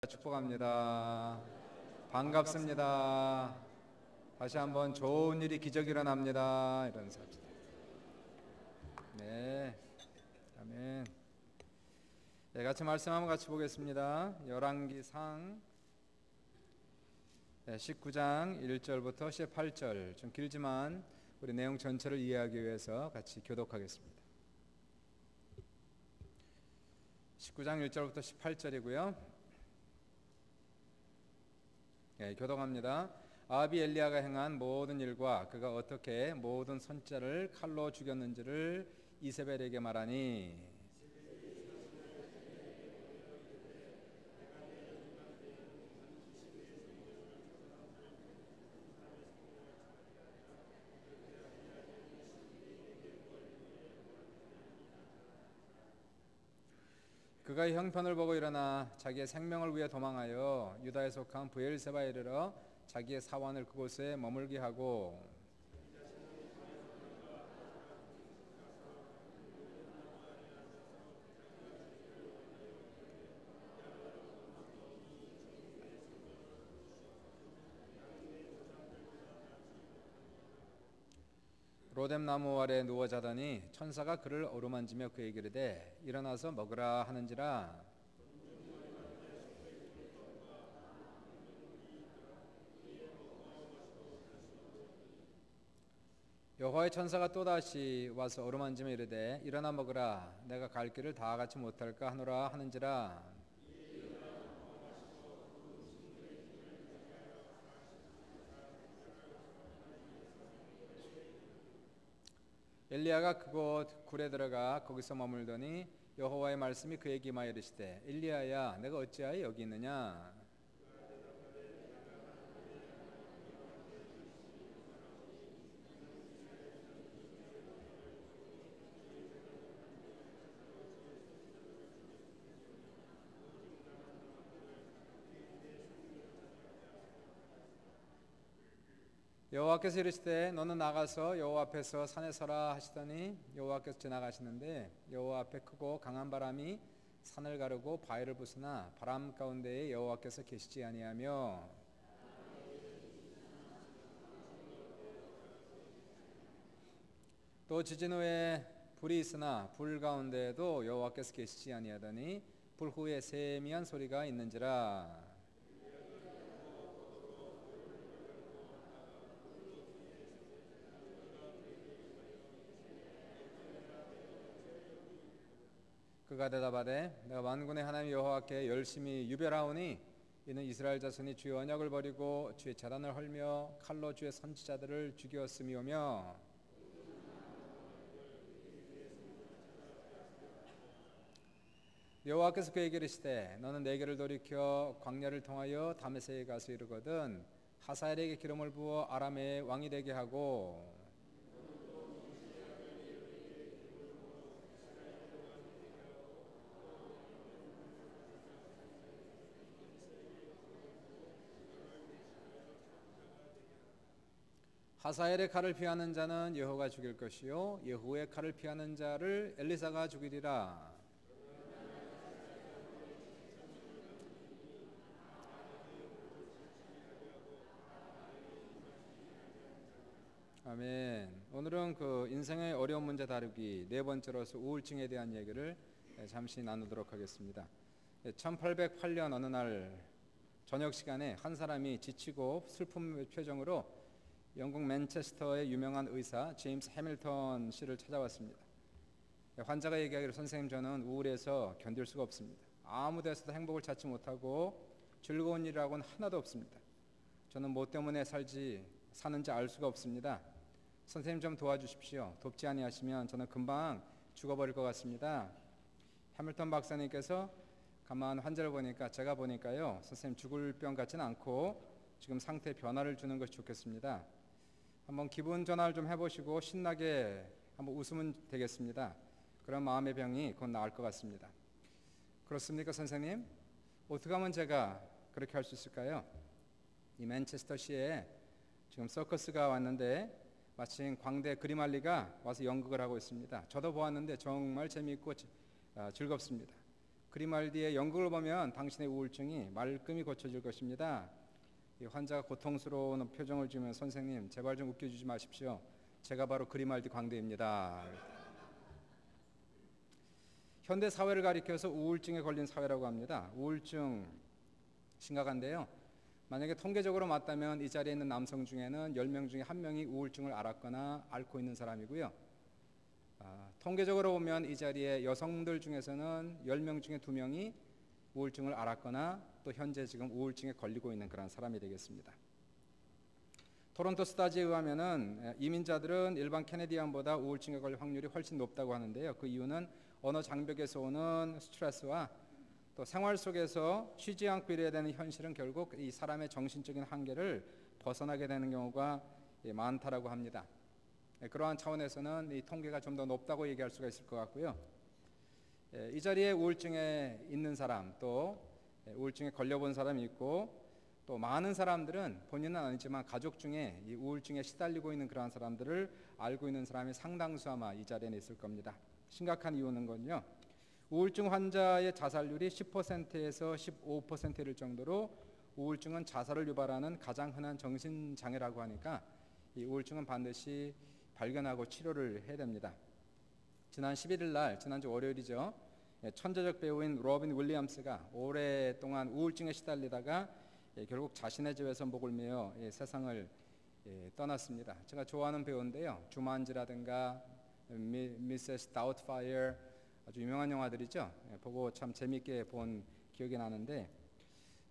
축복합니다. 반갑습니다. 다시 한번 좋은 일이 기적이 일어납니다. 이런 사실. 네, 아멘. 네, 같이 말씀 한번 같이 보겠습니다. 열왕기상 19장 1절부터 18절, 좀 길지만 우리 내용 전체를 이해하기 위해서 같이 교독하겠습니다. 19장 1절부터 18절이고요. 교독합니다. 아합이 엘리야가 행한 모든 일과 그가 어떻게 모든 선지자를 칼로 죽였는지를 이세벨에게 말하니, 그가 형편을 보고 일어나 자기의 생명을 위해 도망하여 유다에 속한 브엘세바에 이르러 자기의 사원을 그곳에 머물게 하고, 로뎀 나무 아래 누워 자더니 천사가 그를 어루만지며 그에게 이르되 일어나서 먹으라 하는지라. 여호와의 천사가 또다시 와서 어루만지며 이르되 일어나 먹으라. 내가 갈 길을 다 같이 못할까 하노라 하는지라. 엘리야가 그곳 굴에 들어가 거기서 머물더니 여호와의 말씀이 그에게 임하여 이르시되 엘리야야, 내가 어찌하여 여기 있느냐? 여호와께서 이르시되 너는 나가서 여호와 앞에서 산에 서라 하시더니 여호와께서 지나가시는데 여호와 앞에 크고 강한 바람이 산을 가르고 바위를 부수나 바람 가운데에 여호와께서 계시지 아니하며, 또 지진 후에 불이 있으나 불 가운데에도 여호와께서 계시지 아니하더니 불 후에 세미한 소리가 있는지라. 그가 대답하되 내가 만군의 하나님 여호와께 열심히 유별하오니 이는 이스라엘 자손이 주의 언약을 버리고 주의 제단을 헐며 칼로 주의 선지자들을 죽였음이오며, 여호와께서 그에게 이르시되 너는 내게를 돌이켜 광야를 통하여 다메섹에 가서 이르거든 하사엘에게 기름을 부어 아람의 왕이 되게 하고, 하사엘의 칼을 피하는 자는 여호가 죽일 것이요 예후의 칼을 피하는 자를 엘리사가 죽이리라. 아멘. 오늘은 그 인생의 어려운 문제 다루기 네 번째로서 우울증에 대한 얘기를 잠시 나누도록 하겠습니다. 1808년 어느 날 저녁 시간에 한 사람이 지치고 슬픔의 표정으로 영국 맨체스터의 유명한 의사 제임스 해밀턴 씨를 찾아왔습니다. 환자가 얘기하기를 선생님, 저는 우울해서 견딜 수가 없습니다. 아무 데서도 행복을 찾지 못하고 즐거운 일이라고는 하나도 없습니다. 저는 뭐 때문에 사는지 알 수가 없습니다. 선생님 좀 도와주십시오. 돕지 아니하시면 저는 금방 죽어버릴 것 같습니다. 해밀턴 박사님께서 가만 환자를 보니까 제가 보니까요, 선생님 죽을 병 같지는 않고 지금 상태 변화를 주는 것이 좋겠습니다. 한번 기분 전환을 좀 해보시고 신나게 한번 웃으면 되겠습니다. 그런 마음의 병이 곧 나을 것 같습니다. 그렇습니까 선생님? 어떻게 하면 제가 그렇게 할 수 있을까요? 이 맨체스터시에 지금 서커스가 왔는데 마침 광대 그리말리가 와서 연극을 하고 있습니다. 저도 보았는데 정말 재미있고 즐겁습니다. 그리말디의 연극을 보면 당신의 우울증이 말끔히 고쳐질 것입니다. 이 환자가 고통스러운 표정을 지으면 선생님 제발 좀 웃겨주지 마십시오. 제가 바로 그리말디 광대입니다. 현대 사회를 가리켜서 우울증에 걸린 사회라고 합니다. 우울증 심각한데요. 만약에 통계적으로 맞다면 이 자리에 있는 남성 중에는 10명 중에 1명이 우울증을 앓았거나 앓고 있는 사람이고요. 통계적으로 보면 이 자리에 여성들 중에서는 10명 중에 2명이 우울증을 앓았거나 또 현재 지금 우울증에 걸리고 있는 그런 사람이 되겠습니다. 토론토 스타지에 의하면은 이민자들은 일반 캐네디언보다 우울증에 걸릴 확률이 훨씬 높다고 하는데요. 그 이유는 언어 장벽에서 오는 스트레스와 또 생활 속에서 쉬지 않고 일해야 되는 현실은 결국 이 사람의 정신적인 한계를 벗어나게 되는 경우가 많다라고 합니다. 그러한 차원에서는 이 통계가 좀 더 높다고 얘기할 수가 있을 것 같고요. 이 자리에 우울증에 있는 사람, 또 우울증에 걸려본 사람이 있고 또 많은 사람들은 본인은 아니지만 가족 중에 이 우울증에 시달리고 있는 그러한 사람들을 알고 있는 사람이 상당수 아마 이 자리에 있을 겁니다. 심각한 이유는 건요. 우울증 환자의 자살률이 10%에서 15%일 정도로 우울증은 자살을 유발하는 가장 흔한 정신장애라고 하니까 이 우울증은 반드시 발견하고 치료를 해야 됩니다. 지난 11일 날, 지난주 월요일이죠. 천재적 배우인 로빈 윌리엄스가 오랫동안 우울증에 시달리다가 결국 자신의 집에서 목을 메어 세상을 떠났습니다. 제가 좋아하는 배우인데요. 주만지라든가 미세스 다우트파이어 아주 유명한 영화들이죠. 보고 참 재밌게 본 기억이 나는데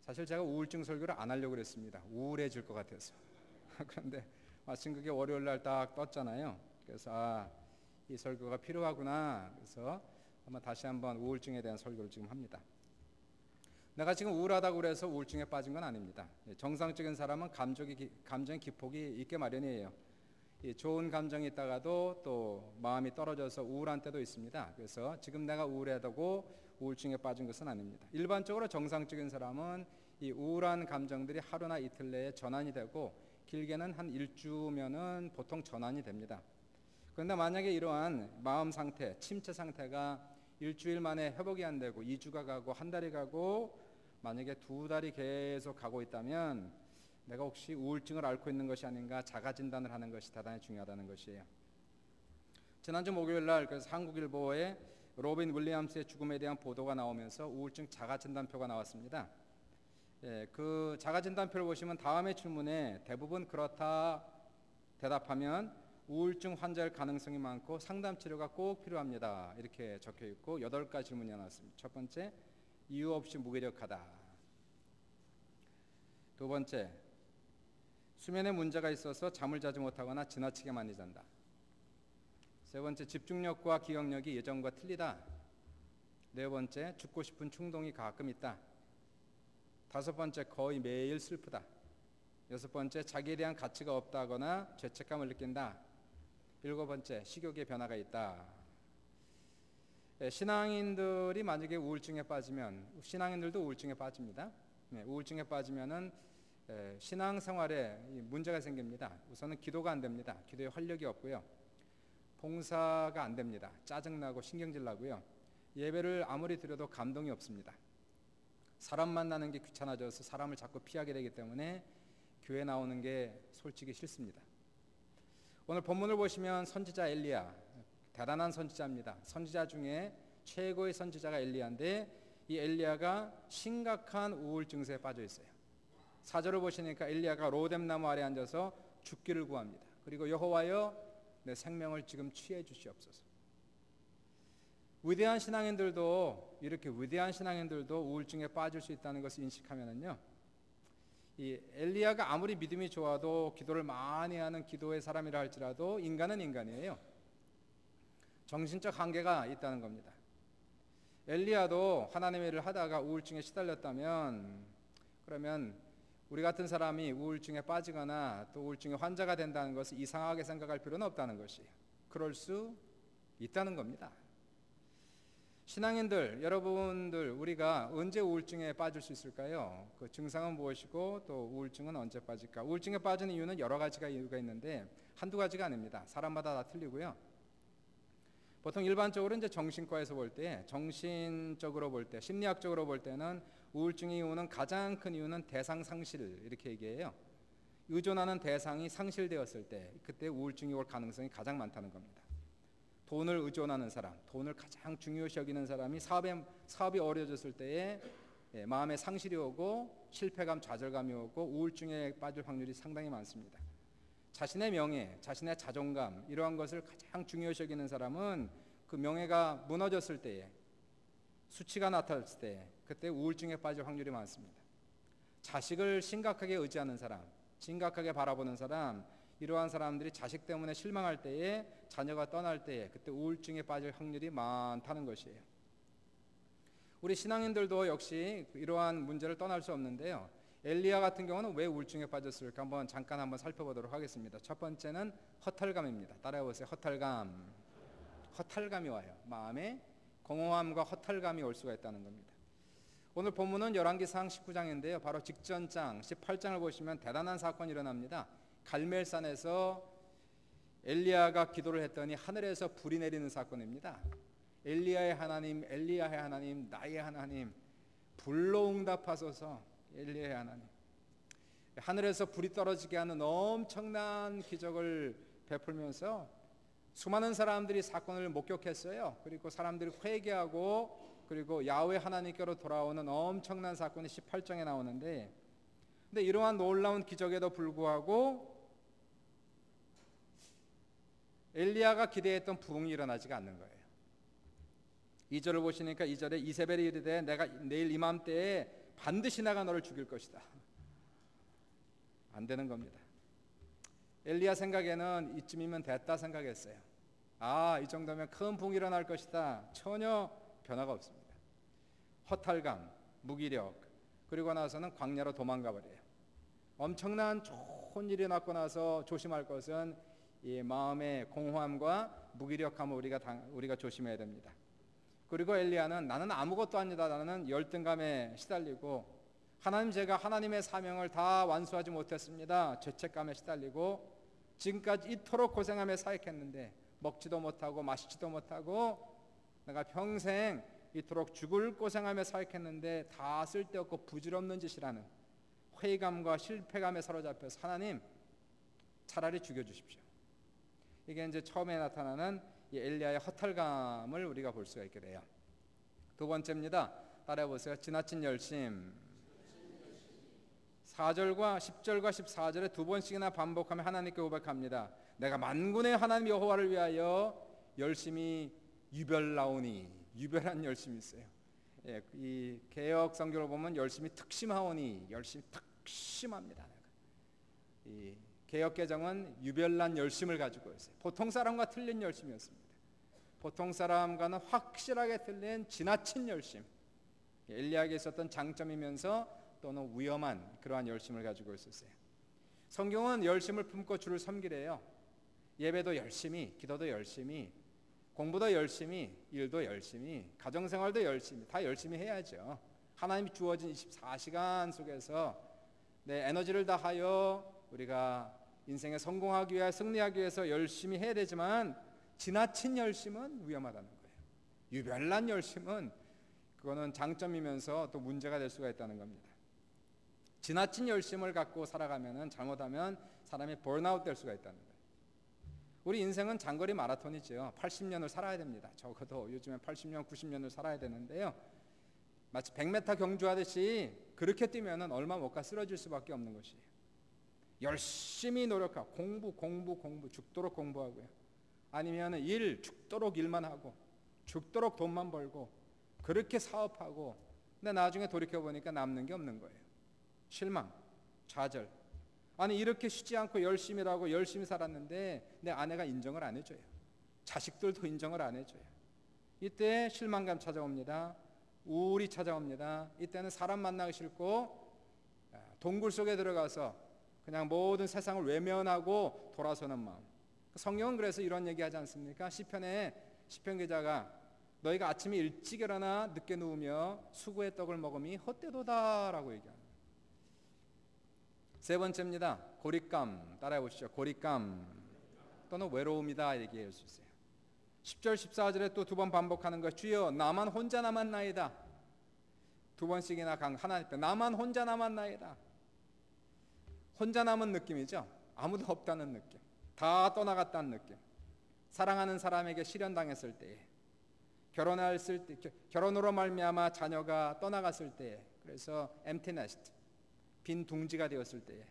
사실 제가 우울증 설교를 안 하려고 그랬습니다. 우울해질 것 같아서. 그런데 마침 그게 월요일 날 딱 떴잖아요. 그래서 이 설교가 필요하구나. 그래서 다시 한번 우울증에 대한 설교를 지금 합니다. 내가 지금 우울하다고 그래서 우울증에 빠진 건 아닙니다. 정상적인 사람은 감정의 기폭이 있게 마련이에요. 좋은 감정이 있다가도 또 마음이 떨어져서 우울한 때도 있습니다. 그래서 지금 내가 우울하다고 우울증에 빠진 것은 아닙니다. 일반적으로 정상적인 사람은 이 우울한 감정들이 하루나 이틀 내에 전환이 되고 길게는 한 일주면은 보통 전환이 됩니다. 그런데 만약에 이러한 마음 상태, 침체 상태가 일주일 만에 회복이 안 되고 2주가 가고 한 달이 가고 만약에 2달이 계속 가고 있다면 내가 혹시 우울증을 앓고 있는 것이 아닌가 자가 진단을 하는 것이 대단히 중요하다는 것이에요. 지난주 목요일 날 그래서 한국일보에 로빈 윌리엄스의 죽음에 대한 보도가 나오면서 우울증 자가 진단표가 나왔습니다. 그 자가 진단표를 보시면 다음의 질문에 대부분 그렇다 대답하면 우울증 환자일 가능성이 많고 상담 치료가 꼭 필요합니다. 이렇게 적혀 있고 8가지 질문이 나왔습니다. 첫 번째, 이유 없이 무기력하다. 두 번째, 수면에 문제가 있어서 잠을 자지 못하거나 지나치게 많이 잔다. 세 번째, 집중력과 기억력이 예전과 틀리다. 네 번째, 죽고 싶은 충동이 가끔 있다. 다섯 번째, 거의 매일 슬프다. 여섯 번째, 자기에 대한 가치가 없다거나 죄책감을 느낀다. 일곱 번째, 식욕의 변화가 있다. 신앙인들이 만약에 우울증에 빠지면 신앙인들도 우울증에 빠집니다. 우울증에 빠지면은 신앙생활에 문제가 생깁니다. 우선은 기도가 안 됩니다. 기도에 활력이 없고요. 봉사가 안 됩니다. 짜증나고 신경질 나고요. 예배를 아무리 드려도 감동이 없습니다. 사람 만나는 게 귀찮아져서 사람을 자꾸 피하게 되기 때문에 교회 나오는 게 솔직히 싫습니다. 오늘 본문을 보시면 선지자 엘리야, 대단한 선지자입니다. 선지자 중에 최고의 선지자가 엘리야인데 이 엘리야가 심각한 우울 증세에 빠져 있어요. 4절을 보시니까 엘리야가 로뎀나무 아래 앉아서 죽기를 구합니다. 그리고 여호와여 내 생명을 지금 취해 주시옵소서. 위대한 신앙인들도 이렇게 위대한 신앙인들도 우울증에 빠질 수 있다는 것을 인식하면은요. 이 엘리야가 아무리 믿음이 좋아도 기도를 많이 하는 기도의 사람이라 할지라도 인간은 인간이에요. 정신적 한계가 있다는 겁니다. 엘리야도 하나님의 일을 하다가 우울증에 시달렸다면 그러면 우리 같은 사람이 우울증에 빠지거나 또 우울증의 환자가 된다는 것을 이상하게 생각할 필요는 없다는 것이에요. 그럴 수 있다는 겁니다. 신앙인들, 여러분들 우리가 언제 우울증에 빠질 수 있을까요? 그 증상은 무엇이고 또 우울증은 언제 빠질까? 우울증에 빠지는 이유는 여러 가지가 이유가 있는데 한두 가지가 아닙니다. 사람마다 다 틀리고요. 보통 일반적으로 이제 정신과에서 볼 때, 정신적으로 볼 때, 심리학적으로 볼 때는 우울증의 이유는 가장 큰 이유는 대상 상실 이렇게 얘기해요. 의존하는 대상이 상실되었을 때 그때 우울증이 올 가능성이 가장 많다는 겁니다. 돈을 의존하는 사람, 돈을 가장 중요시 여기는 사람이 사업이 어려워졌을 때에 마음의 상실이 오고 실패감, 좌절감이 오고 우울증에 빠질 확률이 상당히 많습니다. 자신의 명예, 자신의 자존감 이러한 것을 가장 중요시 여기는 사람은 그 명예가 무너졌을 때에, 수치가 나타났을 때 그때 우울증에 빠질 확률이 많습니다. 자식을 심각하게 의지하는 사람, 심각하게 바라보는 사람, 이러한 사람들이 자식 때문에 실망할 때에, 자녀가 떠날 때에 그때 우울증에 빠질 확률이 많다는 것이에요. 우리 신앙인들도 역시 이러한 문제를 떠날 수 없는데요. 엘리야 같은 경우는 왜 우울증에 빠졌을까 잠깐 한번 살펴보도록 하겠습니다. 첫 번째는 허탈감입니다. 따라해보세요. 허탈감이 와요. 마음에 공허함과 허탈감이 올 수가 있다는 겁니다. 오늘 본문은 열왕기상 19장인데요. 바로 직전장 18장을 보시면 대단한 사건이 일어납니다. 갈멜산에서 엘리야가 기도를 했더니 하늘에서 불이 내리는 사건입니다. 엘리야의 하나님, 나의 하나님, 불로 응답하소서. 엘리야의 하나님, 하늘에서 불이 떨어지게 하는 엄청난 기적을 베풀면서 수많은 사람들이 사건을 목격했어요. 그리고 사람들이 회개하고 그리고 야훼 하나님께로 돌아오는 엄청난 사건이 18장에 나오는데, 근데 이러한 놀라운 기적에도 불구하고 엘리야가 기대했던 부흥이 일어나지가 않는 거예요. 2절을 보시니까 2절에 이세벨이 이르되 내가 내일 이맘때에 반드시 내가 너를 죽일 것이다. 안 되는 겁니다. 엘리야 생각에는 이쯤이면 됐다 생각했어요. 이 정도면 큰 부흥이 일어날 것이다. 전혀 변화가 없습니다. 허탈감, 무기력, 그리고 나서는 광야로 도망가 버려요. 엄청난 좋은 일이 났고 나서 조심할 것은 이 마음의 공허함과 무기력함을 우리가 조심해야 됩니다. 그리고 엘리야는 나는 아무것도 아니다, 나는 열등감에 시달리고 하나님, 제가 하나님의 사명을 다 완수하지 못했습니다. 죄책감에 시달리고 지금까지 이토록 고생하며 사역했는데 먹지도 못하고 마시지도 못하고 내가 평생 이토록 죽을 고생하며 사역했는데 다 쓸데없고 부질없는 짓이라는 회의감과 실패감에 사로잡혀서 하나님 차라리 죽여주십시오. 이게 이제 처음에 나타나는 이 엘리야의 허탈감을 우리가 볼 수가 있게 돼요. 두 번째입니다. 따라해보세요. 지나친 열심. 4절과 10절과 14절에 두 번씩이나 반복하며 하나님께 고백합니다. 내가 만군의 하나님 여호와를 위하여 열심히 유별나오니. 유별한 열심이 있어요. 이 개역 성경을 보면 열심히 특심하오니, 열심히 특심합니다. 이 개역 개정은 유별난 열심을 가지고 있어요. 보통 사람과 틀린 열심이었습니다. 보통 사람과는 확실하게 틀린 지나친 열심. 엘리야에게 있었던 장점이면서 또는 위험한 그러한 열심을 가지고 있었어요. 성경은 열심을 품고 주를 섬기래요. 예배도 열심히, 기도도 열심히, 공부도 열심히, 일도 열심히, 가정생활도 열심히, 다 열심히 해야죠. 하나님이 주어진 24시간 속에서 내 에너지를 다하여 우리가 인생에 성공하기 위해, 승리하기 위해서 열심히 해야 되지만 지나친 열심은 위험하다는 거예요. 유별난 열심은 그거는 장점이면서 또 문제가 될 수가 있다는 겁니다. 지나친 열심을 갖고 살아가면은 잘못하면 사람이 번아웃 될 수가 있다는 거예요. 우리 인생은 장거리 마라톤이죠. 80년을 살아야 됩니다. 적어도 요즘에 80년, 90년을 살아야 되는데요. 마치 100m 경주하듯이 그렇게 뛰면은 얼마 못 가 쓰러질 수밖에 없는 것이에요. 열심히 노력하고 공부 죽도록 공부하고요. 아니면 죽도록 일만 하고 죽도록 돈만 벌고 그렇게 사업하고, 근데 나중에 돌이켜보니까 남는 게 없는 거예요. 실망, 좌절. 아니 이렇게 쉬지 않고 열심히 일하고 열심히 살았는데 내 아내가 인정을 안 해줘요. 자식들도 인정을 안 해줘요. 이때 실망감 찾아옵니다. 우울이 찾아옵니다. 이때는 사람 만나기 싫고 동굴 속에 들어가서 그냥 모든 세상을 외면하고 돌아서는 마음. 성경은 그래서 이런 얘기하지 않습니까? 시편 기자가 너희가 아침에 일찍 일어나 늦게 누우며 수고의 떡을 먹음이 헛되도다라고 얘기합니다. 세 번째입니다. 고립감. 따라해 보시죠. 고립감 또는 외로움이다 얘기할 수 있어요. 10절 14절에 또 2번 반복하는 것, 주여 나만 혼자 남았나이다. 2번씩이나 하나님 앞에 나만 혼자 남았나이다. 혼자 남은 느낌이죠. 아무도 없다는 느낌, 다 떠나갔다는 느낌. 사랑하는 사람에게 실현당했을 때에, 결혼으로 말미암아 자녀가 떠나갔을 때에, 그래서 empty nest, 빈 둥지가 되었을 때에,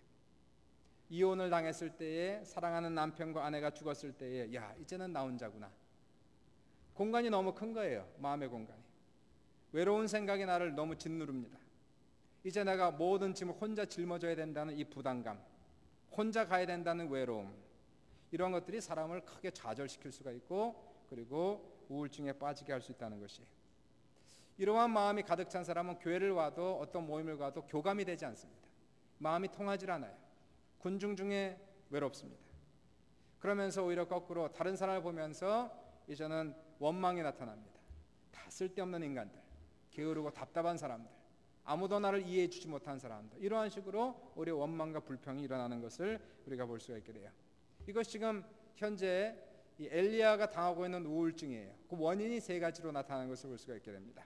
이혼을 당했을 때에, 사랑하는 남편과 아내가 죽었을 때에, 야 이제는 나 혼자구나. 공간이 너무 큰 거예요. 마음의 공간이. 외로운 생각이 나를 너무 짓누릅니다. 이제 내가 모든 짐을 혼자 짊어져야 된다는 이 부담감, 혼자 가야 된다는 외로움, 이런 것들이 사람을 크게 좌절시킬 수가 있고, 그리고 우울증에 빠지게 할 수 있다는 것이, 이러한 마음이 가득 찬 사람은 교회를 와도 어떤 모임을 가도 교감이 되지 않습니다. 마음이 통하지 않아요. 군중 중에 외롭습니다. 그러면서 오히려 거꾸로 다른 사람을 보면서 이제는 원망이 나타납니다. 다 쓸데없는 인간들, 게으르고 답답한 사람들, 아무도 나를 이해해 주지 못한 사람들, 이러한 식으로 우리 원망과 불평이 일어나는 것을 우리가 볼 수가 있게 돼요. 이것이 지금 현재 이 엘리야가 당하고 있는 우울증이에요. 그 원인이 3가지로 나타나는 것을 볼 수가 있게 됩니다.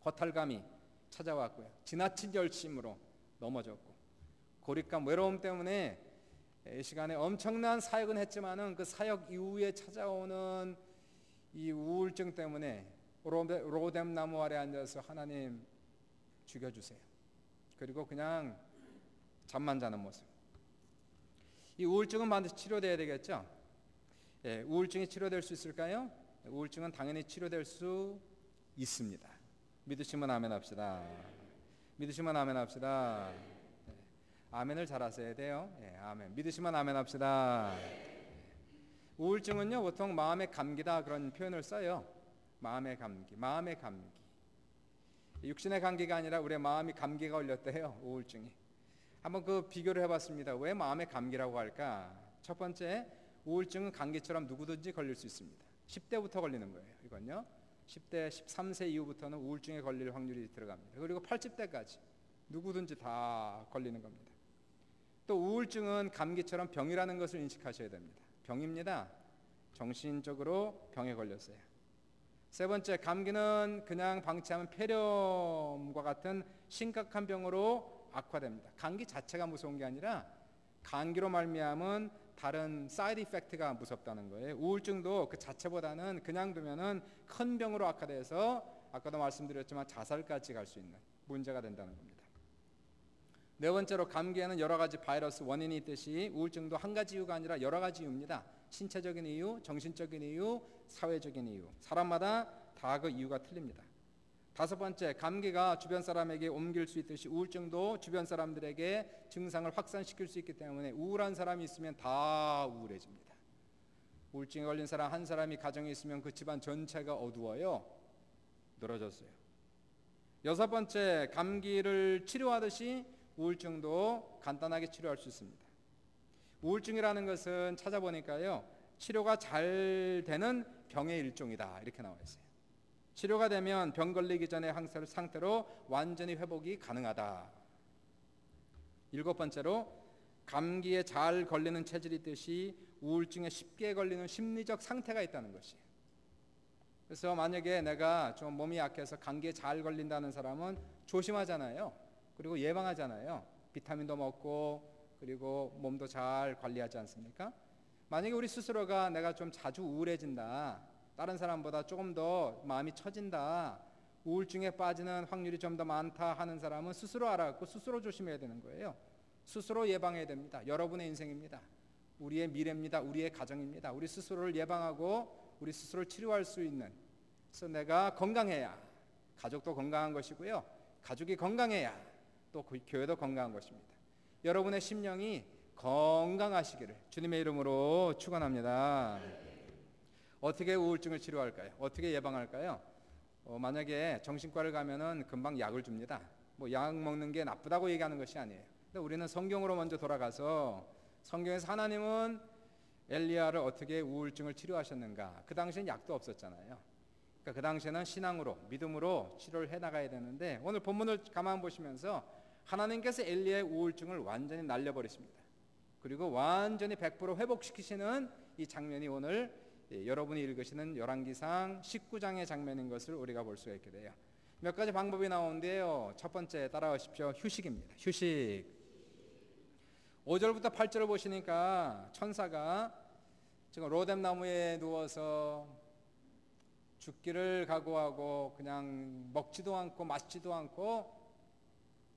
허탈감이 찾아왔고요, 지나친 열심으로 넘어졌고, 고립감, 외로움 때문에 이 시간에 엄청난 사역은 했지만은 그 사역 이후에 찾아오는 이 우울증 때문에 로뎀 나무 아래 앉아서 하나님 죽여주세요. 그리고 그냥 잠만 자는 모습. 이 우울증은 반드시 치료돼야 되겠죠. 우울증이 치료될 수 있을까요? 우울증은 당연히 치료될 수 있습니다. 믿으시면 아멘 합시다. 믿으시면 아멘 합시다. 아멘을 잘 하셔야 돼요. 아멘. 믿으시면 아멘 합시다. 우울증은요, 보통 마음의 감기다 그런 표현을 써요. 마음의 감기, 마음의 감기. 육신의 감기가 아니라 우리의 마음이 감기가 걸렸대요, 우울증이. 한번 그 비교를 해봤습니다. 왜 마음의 감기라고 할까? 첫 번째, 우울증은 감기처럼 누구든지 걸릴 수 있습니다. 10대부터 걸리는 거예요. 이건요, 10대, 13세 이후부터는 우울증에 걸릴 확률이 들어갑니다. 그리고 80대까지 누구든지 다 걸리는 겁니다. 또 우울증은 감기처럼 병이라는 것을 인식하셔야 됩니다. 병입니다. 정신적으로 병에 걸렸어요. 3번째, 감기는 그냥 방치하면 폐렴과 같은 심각한 병으로 악화됩니다. 감기 자체가 무서운 게 아니라 감기로 말미암은 다른 사이드 이펙트가 무섭다는 거예요. 우울증도 그 자체보다는 그냥 두면은 큰 병으로 악화돼서 아까도 말씀드렸지만 자살까지 갈 수 있는 문제가 된다는 겁니다. 4번째로, 감기에는 여러 가지 바이러스 원인이 있듯이 우울증도 한 가지 이유가 아니라 여러 가지 이유입니다. 신체적인 이유, 정신적인 이유, 사회적인 이유, 사람마다 다 그 이유가 틀립니다. 5번째, 감기가 주변 사람에게 옮길 수 있듯이 우울증도 주변 사람들에게 증상을 확산시킬 수 있기 때문에 우울한 사람이 있으면 다 우울해집니다. 우울증에 걸린 사람 한 사람이 가정에 있으면 그 집안 전체가 어두워요. 늘어졌어요. 6번째, 감기를 치료하듯이 우울증도 간단하게 치료할 수 있습니다. 우울증이라는 것은 찾아보니까요, 치료가 잘 되는 병의 일종이다 이렇게 나와 있어요. 치료가 되면 병 걸리기 전의 상태로 완전히 회복이 가능하다. 7번째로, 감기에 잘 걸리는 체질이 있듯이 우울증에 쉽게 걸리는 심리적 상태가 있다는 것이에요. 그래서 만약에 내가 좀 몸이 약해서 감기에 잘 걸린다는 사람은 조심하잖아요. 그리고 예방하잖아요. 비타민도 먹고 그리고 몸도 잘 관리하지 않습니까? 만약에 우리 스스로가 내가 좀 자주 우울해진다, 다른 사람보다 조금 더 마음이 처진다, 우울증에 빠지는 확률이 좀 더 많다 하는 사람은 스스로 알아갖고 스스로 조심해야 되는 거예요. 스스로 예방해야 됩니다. 여러분의 인생입니다. 우리의 미래입니다. 우리의 가정입니다. 우리 스스로를 예방하고 우리 스스로를 치료할 수 있는, 그래서 내가 건강해야 가족도 건강한 것이고요, 가족이 건강해야 또 교회도 건강한 것입니다. 여러분의 심령이 건강하시기를 주님의 이름으로 축원합니다. 어떻게 우울증을 치료할까요? 어떻게 예방할까요? 만약에 정신과를 가면은 금방 약을 줍니다. 뭐 약 먹는 게 나쁘다고 얘기하는 것이 아니에요. 근데 우리는 성경으로 먼저 돌아가서, 성경에서 하나님은 엘리야를 어떻게 우울증을 치료하셨는가? 그 당시엔 약도 없었잖아요. 그러니까 그 당시에는 신앙으로, 믿음으로 치료를 해나가야 되는데, 오늘 본문을 가만 보시면서 하나님께서 엘리야의 우울증을 완전히 날려버리십니다. 그리고 완전히 100% 회복시키시는 이 장면이 오늘 여러분이 읽으시는 열왕기상 19장의 장면인 것을 우리가 볼 수가 있게 돼요. 몇 가지 방법이 나오는데요. 첫 번째 따라오십시오. 휴식입니다. 휴식. 5절부터 8절을 보시니까 천사가 지금 로뎀 나무에 누워서 죽기를 각오하고 그냥 먹지도 않고 마시지도 않고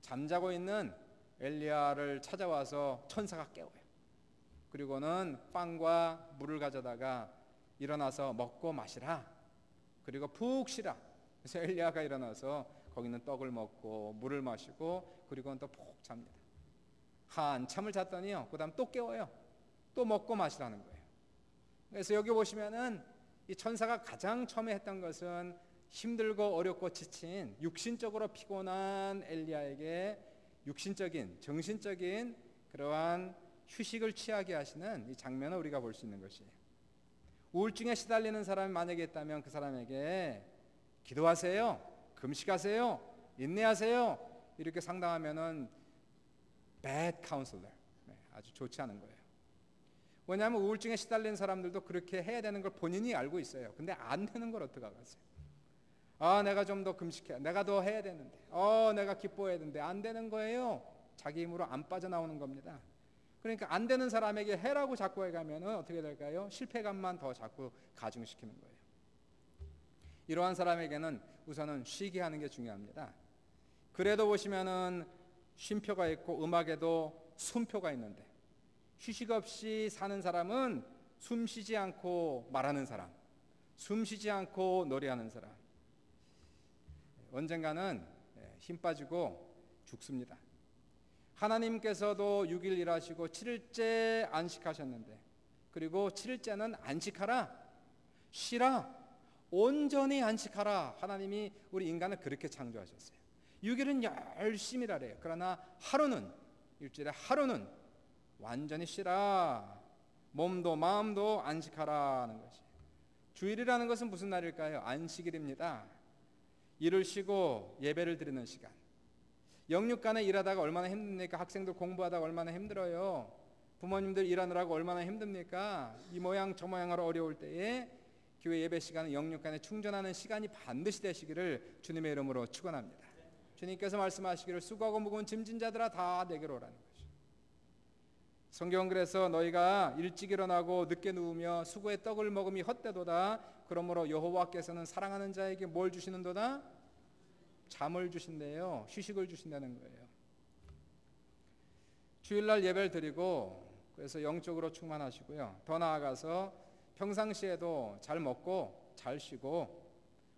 잠자고 있는 엘리야를 찾아와서 천사가 깨워요. 그리고는 빵과 물을 가져다가 일어나서 먹고 마시라. 그리고 푹 쉬라. 그래서 엘리야가 일어나서 거기 있는 떡을 먹고 물을 마시고 그리고는 또 푹 잡니다. 한참을 잤더니요. 그 다음 또 깨워요. 또 먹고 마시라는 거예요. 그래서 여기 보시면은 이 천사가 가장 처음에 했던 것은 힘들고 어렵고 지친 육신적으로 피곤한 엘리야에게 육신적인 정신적인 그러한 휴식을 취하게 하시는 이 장면을 우리가 볼 수 있는 것이에요. 우울증에 시달리는 사람이 만약에 있다면 그 사람에게 기도하세요, 금식하세요, 인내하세요 이렇게 상담하면은 bad counselor, 아주 좋지 않은 거예요. 왜냐하면 우울증에 시달리는 사람들도 그렇게 해야 되는 걸 본인이 알고 있어요. 근데 안 되는 걸 어떡하겠어요? 내가 좀 더 금식해야, 내가 더 해야 되는데, 내가 기뻐해야 되는데 안 되는 거예요. 자기 힘으로 안 빠져나오는 겁니다. 그러니까 안 되는 사람에게 해라고 자꾸 해가면 어떻게 될까요? 실패감만 더 자꾸 가중시키는 거예요. 이러한 사람에게는 우선은 쉬게 하는 게 중요합니다. 그래도 보시면은 쉼표가 있고 음악에도 숨표가 있는데 휴식 없이 사는 사람은 숨 쉬지 않고 말하는 사람, 숨 쉬지 않고 노래하는 사람, 언젠가는 힘 빠지고 죽습니다. 하나님께서도 6일 일하시고 7일째 안식하셨는데, 그리고 7일째는 안식하라, 쉬라, 온전히 안식하라. 하나님이 우리 인간을 그렇게 창조하셨어요. 6일은 열심히 일하래요. 그러나 하루는, 일주일에 하루는 완전히 쉬라, 몸도 마음도 안식하라는 것이. 주일이라는 것은 무슨 날일까요? 안식일입니다. 일을 쉬고 예배를 드리는 시간. 영육간에 일하다가 얼마나 힘듭니까? 학생들 공부하다가 얼마나 힘들어요. 부모님들 일하느라고 얼마나 힘듭니까? 이 모양 저 모양으로 어려울 때에 교회 예배 시간은 영육간에 충전하는 시간이 반드시 되시기를 주님의 이름으로 축원합니다. 주님께서 말씀하시기를 수고하고 무거운 짐진 자들아 다 내게로 오라는 거죠. 성경은 그래서 너희가 일찍 일어나고 늦게 누우며 수고의 떡을 먹음이 헛되도다. 그러므로 여호와께서는 사랑하는 자에게 뭘 주시는도다? 잠을 주신대요. 휴식을 주신다는 거예요. 주일날 예배를 드리고 그래서 영적으로 충만하시고요. 더 나아가서 평상시에도 잘 먹고 잘 쉬고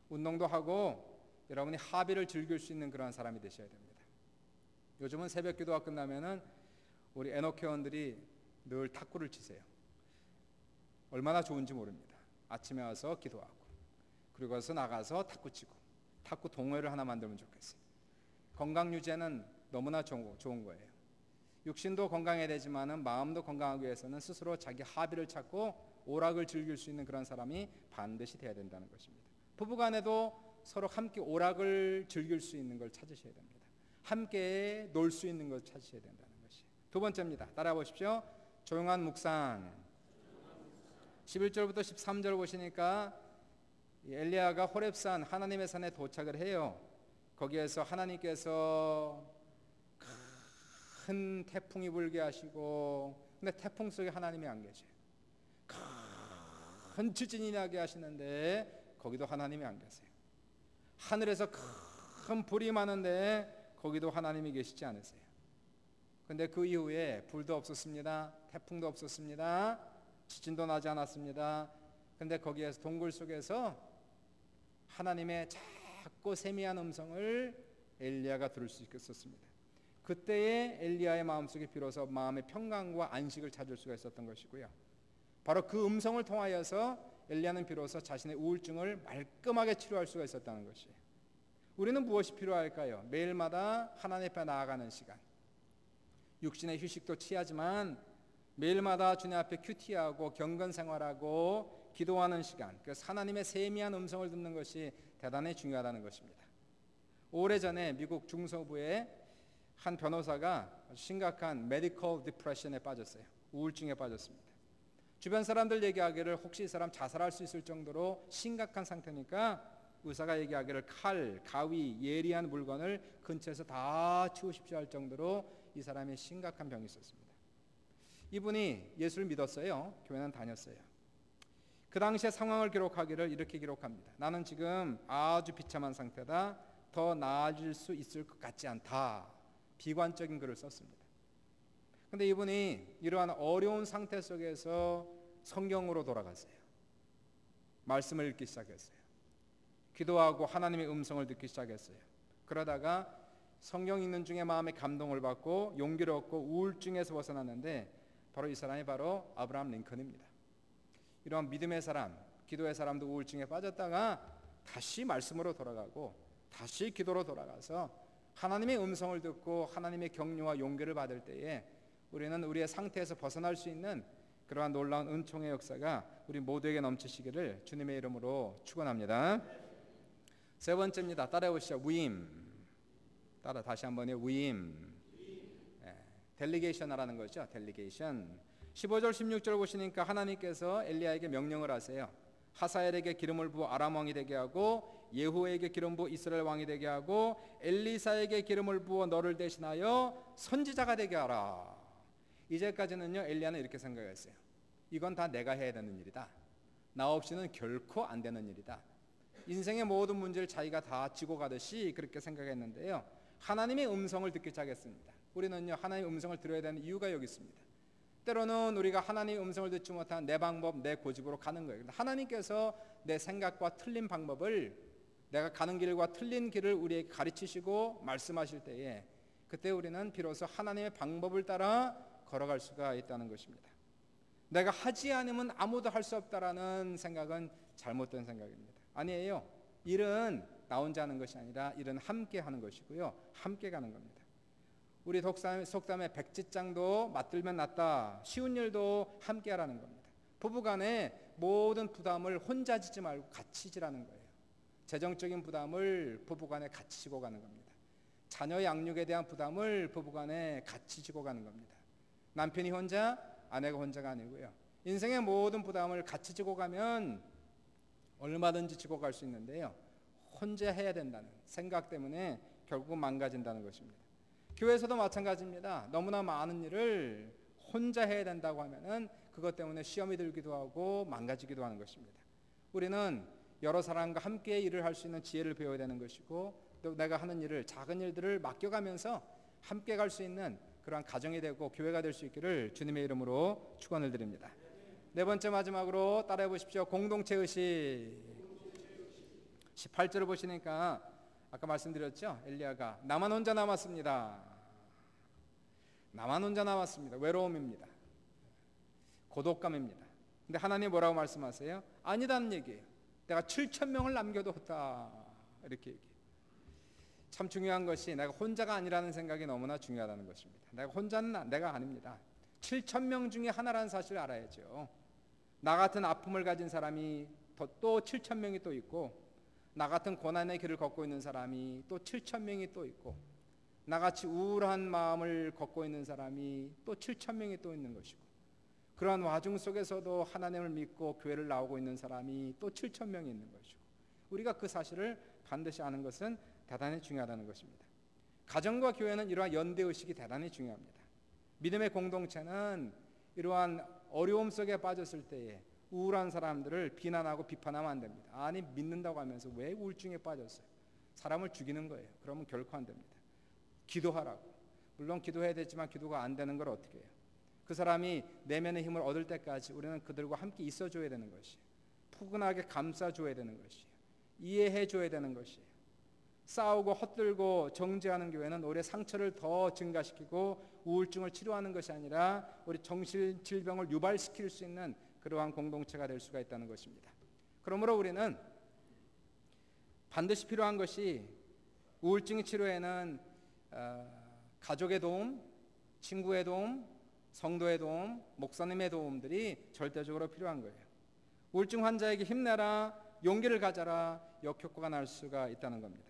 운동도 하고 여러분이 하비를 즐길 수 있는 그런 사람이 되셔야 됩니다. 요즘은 새벽 기도가 끝나면은 우리 에너케원들이 늘 탁구를 치세요. 얼마나 좋은지 모릅니다. 아침에 와서 기도하고 그리고 와서 나가서 탁구 치고 탁구 동호회를 하나 만들면 좋겠어요. 건강 유지에는 너무나 좋은 거예요. 육신도 건강해야 되지만은 마음도 건강하기 위해서는 스스로 자기 하비를 찾고 오락을 즐길 수 있는 그런 사람이 반드시 돼야 된다는 것입니다. 부부간에도 서로 함께 오락을 즐길 수 있는 걸 찾으셔야 됩니다. 함께 놀 수 있는 걸 찾으셔야 된다는 것이. 두 번째입니다. 따라해 보십시오. 조용한 묵상. 11절부터 13절 보시니까 엘리야가 호렙산 하나님의 산에 도착을 해요. 거기에서 하나님께서 큰 태풍이 불게 하시고, 근데 태풍 속에 하나님이 안 계셔요. 큰 지진이 나게 하시는데 거기도 하나님이 안 계세요. 하늘에서 큰 불이 많은데 거기도 하나님이 계시지 않으세요. 근데 그 이후에 불도 없었습니다. 태풍도 없었습니다. 지진도 나지 않았습니다. 근데 거기에서 동굴 속에서 하나님의 작고 세미한 음성을 엘리야가 들을 수 있었습니다. 그때에 엘리야의 마음속에 비로소 마음의 평강과 안식을 찾을 수가 있었던 것이고요. 바로 그 음성을 통하여서 엘리야는 비로소 자신의 우울증을 말끔하게 치료할 수가 있었다는 것이에요. 우리는 무엇이 필요할까요? 매일마다 하나님 앞에 나아가는 시간. 육신의 휴식도 취하지만 매일마다 주님 앞에 큐티하고 경건 생활하고 기도하는 시간, 그래서 하나님의 세미한 음성을 듣는 것이 대단히 중요하다는 것입니다. 오래전에 미국 중서부의 한 변호사가 심각한 메디컬 디프레션에 빠졌어요. 우울증에 빠졌습니다. 주변 사람들 얘기하기를 혹시 이 사람 자살할 수 있을 정도로 심각한 상태니까 의사가 얘기하기를 칼, 가위, 예리한 물건을 근처에서 다 치우십시오 할 정도로 이 사람이 심각한 병이 있었습니다. 이분이 예수를 믿었어요. 교회는 다녔어요. 그 당시의 상황을 기록하기를 이렇게 기록합니다. 나는 지금 아주 비참한 상태다. 더 나아질 수 있을 것 같지 않다. 비관적인 글을 썼습니다. 그런데 이분이 이러한 어려운 상태 속에서 성경으로 돌아갔어요. 말씀을 읽기 시작했어요. 기도하고 하나님의 음성을 듣기 시작했어요. 그러다가 성경 읽는 중에 마음의 감동을 받고 용기를 얻고 우울증에서 벗어났는데 바로 이 사람이 바로 아브라함 링컨입니다. 이러한 믿음의 사람, 기도의 사람도 우울증에 빠졌다가 다시 말씀으로 돌아가고 다시 기도로 돌아가서 하나님의 음성을 듣고 하나님의 격려와 용기를 받을 때에 우리는 우리의 상태에서 벗어날 수 있는 그러한 놀라운 은총의 역사가 우리 모두에게 넘치시기를 주님의 이름으로 축원합니다. 세 번째입니다. 따라해 보시죠. 위임. 따라 다시 한번요. 위임. 델리게이션 하라는 거죠. 델리게이션. 15절 16절 보시니까 하나님께서 엘리야에게 명령을 하세요. 하사엘에게 기름을 부어 아람 왕이 되게 하고 예후에게 기름 부어 이스라엘 왕이 되게 하고 엘리사에게 기름을 부어 너를 대신하여 선지자가 되게 하라. 이제까지는요 엘리야는 이렇게 생각했어요. 이건 다 내가 해야 되는 일이다. 나 없이는 결코 안 되는 일이다. 인생의 모든 문제를 자기가 다 지고 가듯이 그렇게 생각했는데요. 하나님의 음성을 듣기 시작했습니다. 우리는요 하나님의 음성을 들어야 되는 이유가 여기 있습니다. 때로는 우리가 하나님의 음성을 듣지 못한 내 방법, 내 고집으로 가는 거예요. 하나님께서 내 생각과 틀린 방법을, 내가 가는 길과 틀린 길을 우리에게 가르치시고 말씀하실 때에 그때 우리는 비로소 하나님의 방법을 따라 걸어갈 수가 있다는 것입니다. 내가 하지 않으면 아무도 할 수 없다라는 생각은 잘못된 생각입니다. 아니에요. 일은 나 혼자 하는 것이 아니라 일은 함께 하는 것이고요. 함께 가는 겁니다. 우리 속담에 백지장도 맞들면 낫다. 쉬운 일도 함께 하라는 겁니다. 부부간에 모든 부담을 혼자 지지 말고 같이 지라는 거예요. 재정적인 부담을 부부간에 같이 지고 가는 겁니다. 자녀의 양육에 대한 부담을 부부간에 같이 지고 가는 겁니다. 남편이 혼자, 아내가 혼자가 아니고요. 인생의 모든 부담을 같이 지고 가면 얼마든지 지고 갈 수 있는데요. 혼자 해야 된다는 생각 때문에 결국 망가진다는 것입니다. 교회에서도 마찬가지입니다. 너무나 많은 일을 혼자 해야 된다고 하면은 그것 때문에 시험이 들기도 하고 망가지기도 하는 것입니다. 우리는 여러 사람과 함께 일을 할 수 있는 지혜를 배워야 되는 것이고 또 내가 하는 일을 작은 일들을 맡겨가면서 함께 갈 수 있는 그러한 가정이 되고 교회가 될 수 있기를 주님의 이름으로 축원을 드립니다. 네 번째 마지막으로 따라해 보십시오. 공동체 의식. 18절을 보시니까 아까 말씀드렸죠. 엘리야가 나만 혼자 남았습니다. 나만 혼자 남았습니다. 외로움입니다. 고독감입니다. 근데 하나님 뭐라고 말씀하세요? 아니다는 얘기예요. 내가 7,000명을 남겨뒀다. 이렇게 얘기해요. 참 중요한 것이 내가 혼자가 아니라는 생각이 너무나 중요하다는 것입니다. 내가 혼자는 내가 아닙니다. 7,000명 중에 하나라는 사실을 알아야죠. 나 같은 아픔을 가진 사람이 또 7,000명이 또 있고 나 같은 고난의 길을 걷고 있는 사람이 또 7,000명이 또 있고 나같이 우울한 마음을 걷고 있는 사람이 또 7,000명이 또 있는 것이고 그러한 와중 속에서도 하나님을 믿고 교회를 나오고 있는 사람이 또 7,000명이 있는 것이고 우리가 그 사실을 반드시 아는 것은 대단히 중요하다는 것입니다. 가정과 교회는 이러한 연대의식이 대단히 중요합니다. 믿음의 공동체는 이러한 어려움 속에 빠졌을 때에 우울한 사람들을 비난하고 비판하면 안 됩니다. 아니 믿는다고 하면서 왜 우울증에 빠졌어요? 사람을 죽이는 거예요. 그러면 결코 안 됩니다. 기도하라고. 물론 기도해야 되지만 기도가 안 되는 걸 어떻게 해요? 그 사람이 내면의 힘을 얻을 때까지 우리는 그들과 함께 있어줘야 되는 것이에요. 푸근하게 감싸줘야 되는 것이에요. 이해해줘야 되는 것이에요. 싸우고 헛들고 정죄하는 교회는 오히려 상처를 더 증가시키고 우울증을 치료하는 것이 아니라 우리 정신질병을 유발시킬 수 있는 그러한 공동체가 될 수가 있다는 것입니다. 그러므로 우리는 반드시 필요한 것이 우울증 치료에는 가족의 도움, 친구의 도움, 성도의 도움, 목사님의 도움들이 절대적으로 필요한 거예요. 우울증 환자에게 힘내라, 용기를 가져라, 역효과가 날 수가 있다는 겁니다.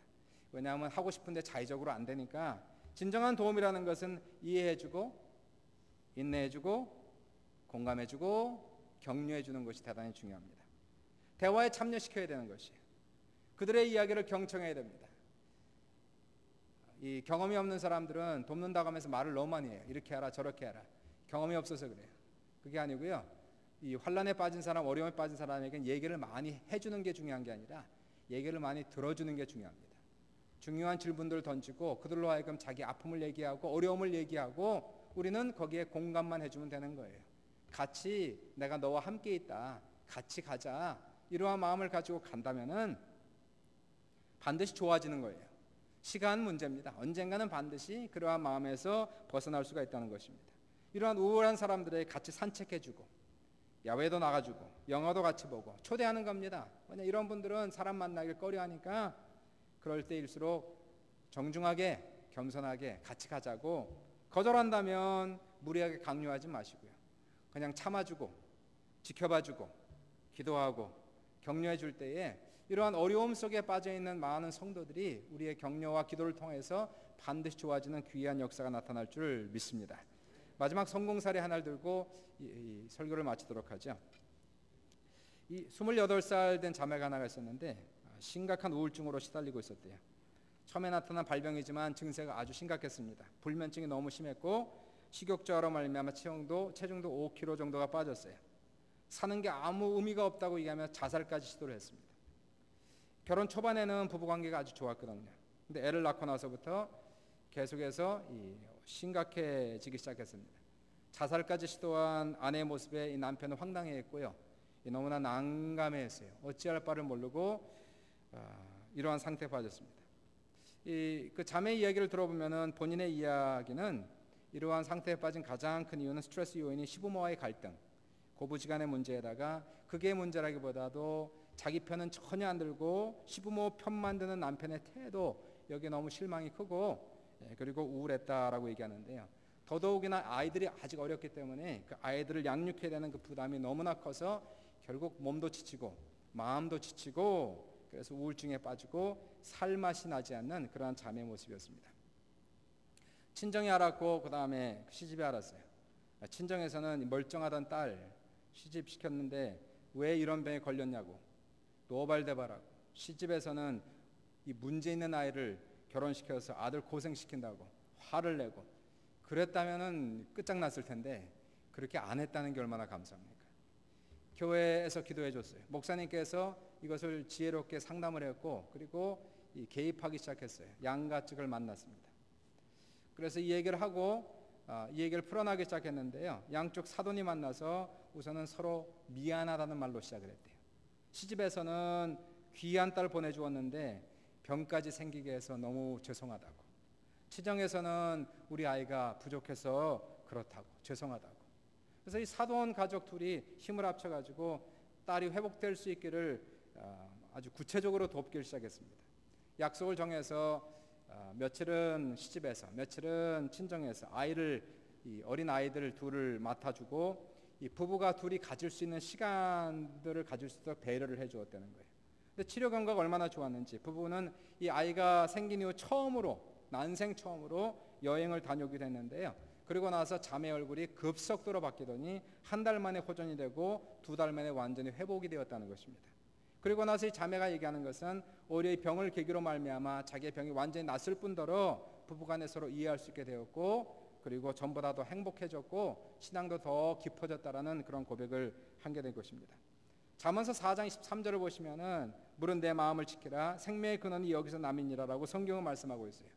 왜냐하면 하고 싶은데 자의적으로 안 되니까 진정한 도움이라는 것은 이해해주고 인내해주고 공감해주고 격려해 주는 것이 대단히 중요합니다. 대화에 참여시켜야 되는 것이에요. 그들의 이야기를 경청해야 됩니다. 이 경험이 없는 사람들은 돕는다고 하면서 말을 너무 많이 해요. 이렇게 하라 저렇게 하라. 경험이 없어서 그래요. 그게 아니고요. 이 환난에 빠진 사람, 어려움에 빠진 사람에게는 얘기를 많이 해주는 게 중요한 게 아니라 얘기를 많이 들어주는 게 중요합니다. 중요한 질문들을 던지고 그들로 하여금 자기 아픔을 얘기하고 어려움을 얘기하고 우리는 거기에 공감만 해주면 되는 거예요. 같이 내가 너와 함께 있다. 같이 가자. 이러한 마음을 가지고 간다면은 반드시 좋아지는 거예요. 시간 문제입니다. 언젠가는 반드시 그러한 마음에서 벗어날 수가 있다는 것입니다. 이러한 우울한 사람들에게 같이 산책해주고 야외도 나가주고 영화도 같이 보고 초대하는 겁니다. 왜냐 이런 분들은 사람 만나길 꺼려하니까 그럴 때일수록 정중하게 겸손하게 같이 가자고 거절한다면 무리하게 강요하지 마시고요. 그냥 참아주고 지켜봐주고 기도하고 격려해 줄 때에 이러한 어려움 속에 빠져있는 많은 성도들이 우리의 격려와 기도를 통해서 반드시 좋아지는 귀한 역사가 나타날 줄 믿습니다. 마지막 성공 사례 하나를 들고 이 설교를 마치도록 하죠. 이 28살 된 자매가 하나가 있었는데 심각한 우울증으로 시달리고 있었대요. 처음에 나타난 발병이지만 증세가 아주 심각했습니다. 불면증이 너무 심했고 식욕저하로 말미암아 체중도 5kg 정도가 빠졌어요. 사는 게 아무 의미가 없다고 얘기하며 자살까지 시도를 했습니다. 결혼 초반에는 부부관계가 아주 좋았거든요. 근데 애를 낳고 나서부터 계속해서 심각해지기 시작했습니다. 자살까지 시도한 아내의 모습에 이 남편은 황당해했고요. 너무나 난감해했어요. 어찌할 바를 모르고 이러한 상태에 빠졌습니다. 그 자매의 이야기를 들어보면은 본인의 이야기는 이러한 상태에 빠진 가장 큰 이유는 스트레스 요인이 시부모와의 갈등, 고부지간의 문제에다가 그게 문제라기보다도 자기 편은 전혀 안 들고 시부모 편만 드는 남편의 태도 여기에 너무 실망이 크고 그리고 우울했다라고 얘기하는데요. 더더욱이나 아이들이 아직 어렸기 때문에 그 아이들을 양육해야 되는 그 부담이 너무나 커서 결국 몸도 지치고 마음도 지치고 그래서 우울증에 빠지고 살맛이 나지 않는 그러한 자매의 모습이었습니다. 친정이 알았고 그 다음에 시집이 알았어요. 친정에서는 멀쩡하던 딸 시집시켰는데 왜 이런 병에 걸렸냐고 노발대발하고, 시집에서는 이 문제 있는 아이를 결혼시켜서 아들 고생시킨다고 화를 내고 그랬다면은 끝장났을 텐데 그렇게 안 했다는 게 얼마나 감사합니까? 교회에서 기도해 줬어요. 목사님께서 이것을 지혜롭게 상담을 했고 그리고 개입하기 시작했어요. 양가 측을 만났습니다. 그래서 이 얘기를 하고 이 얘기를 풀어나기 시작했는데요. 양쪽 사돈이 만나서 우선은 서로 미안하다는 말로 시작을 했대요. 시집에서는 귀한 딸 보내주었는데 병까지 생기게 해서 너무 죄송하다고, 친정에서는 우리 아이가 부족해서 그렇다고 죄송하다고. 그래서 이 사돈 가족 둘이 힘을 합쳐가지고 딸이 회복될 수 있기를 아주 구체적으로 돕기 시작했습니다. 약속을 정해서 며칠은 시집에서 며칠은 친정에서 이 어린 아이들 둘을 맡아주고 이 부부가 둘이 가질 수 있는 시간들을 가질 수 있도록 배려를 해주었다는 거예요. 근데 치료 결과가 얼마나 좋았는지 부부는 이 아이가 생긴 이후 난생 처음으로 여행을 다녀오기로 했는데요. 그리고 나서 자매 얼굴이 급속도로 바뀌더니 한 달 만에 호전이 되고 2달 만에 완전히 회복이 되었다는 것입니다. 그리고 나서 이 자매가 얘기하는 것은 오히려 이 병을 계기로 말미암아 자기의 병이 완전히 낫을 뿐더러 부부간에 서로 이해할 수 있게 되었고 그리고 전보다 더 행복해졌고 신앙도 더 깊어졌다라는 그런 고백을 하게 된 것입니다. 잠언서 4장 23절을 보시면은 물은 내 마음을 지키라 생명의 근원이 여기서 남이니라라고 성경은 말씀하고 있어요.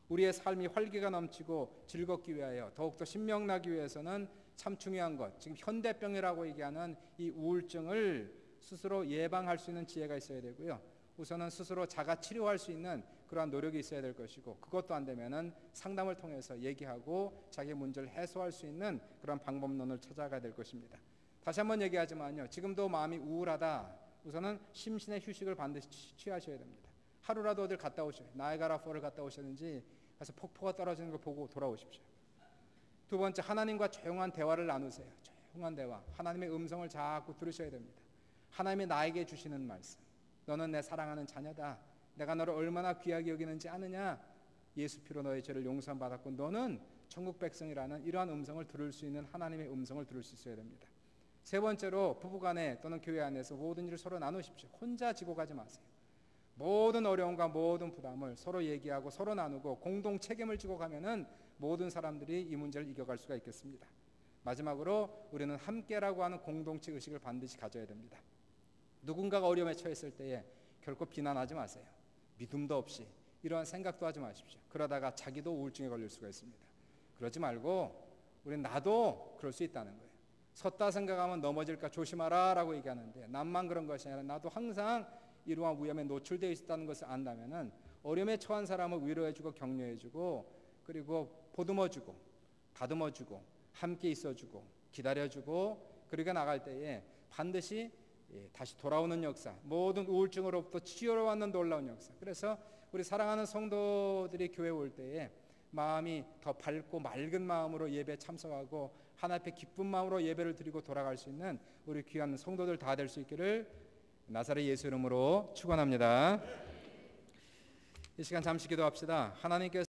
우리의 삶이 활기가 넘치고 즐겁기 위하여 더욱더 신명나기 위해서는 참 중요한 것, 지금 현대병이라고 얘기하는 이 우울증을 스스로 예방할 수 있는 지혜가 있어야 되고요. 우선은 스스로 자가 치료할 수 있는 그러한 노력이 있어야 될 것이고 그것도 안 되면은 상담을 통해서 얘기하고 자기 문제를 해소할 수 있는 그런 방법론을 찾아가야 될 것입니다. 다시 한번 얘기하지만요. 지금도 마음이 우울하다. 우선은 심신의 휴식을 반드시 취하셔야 됩니다. 하루라도 어딜 갔다 오셔요. 나이아가라 폴을 갔다 오셨는지 가서 폭포가 떨어지는 걸 보고 돌아오십시오. 두 번째, 하나님과 조용한 대화를 나누세요. 조용한 대화. 하나님의 음성을 자꾸 들으셔야 됩니다. 하나님이 나에게 주시는 말씀. 너는 내 사랑하는 자녀다. 내가 너를 얼마나 귀하게 여기는지 아느냐. 예수 피로 너의 죄를 용서받았고 너는 천국 백성이라는 이러한 음성을 들을 수 있는 하나님의 음성을 들을 수 있어야 됩니다. 세 번째로 부부간에 또는 교회 안에서 모든 일을 서로 나누십시오. 혼자 지고 가지 마세요. 모든 어려움과 모든 부담을 서로 얘기하고 서로 나누고 공동 책임을 지고 가면은 모든 사람들이 이 문제를 이겨갈 수가 있겠습니다. 마지막으로 우리는 함께라고 하는 공동체 의식을 반드시 가져야 됩니다. 누군가가 어려움에 처했을 때에 결코 비난하지 마세요. 믿음도 없이 이러한 생각도 하지 마십시오. 그러다가 자기도 우울증에 걸릴 수가 있습니다. 그러지 말고 우리는 나도 그럴 수 있다는 거예요. 섰다 생각하면 넘어질까 조심하라 라고 얘기하는데, 남만 그런 것이 아니라 나도 항상 이러한 위험에 노출되어 있다는 것을 안다면 어려움에 처한 사람을 위로해주고 격려해주고 그리고 보듬어주고 다듬어주고 함께 있어주고 기다려주고 그렇게 나갈 때에 반드시 다시 돌아오는 역사, 모든 우울증으로부터 치유로받는 놀라운 역사. 그래서 우리 사랑하는 성도들이 교회에 올 때에 마음이 더 밝고 맑은 마음으로 예배에 참석하고 하나님 앞에 기쁜 마음으로 예배를 드리고 돌아갈 수 있는 우리 귀한 성도들 다 될 수 있기를 나사렛 예수 이름으로 축원합니다. 이 시간 잠시 기도합시다. 하나님께서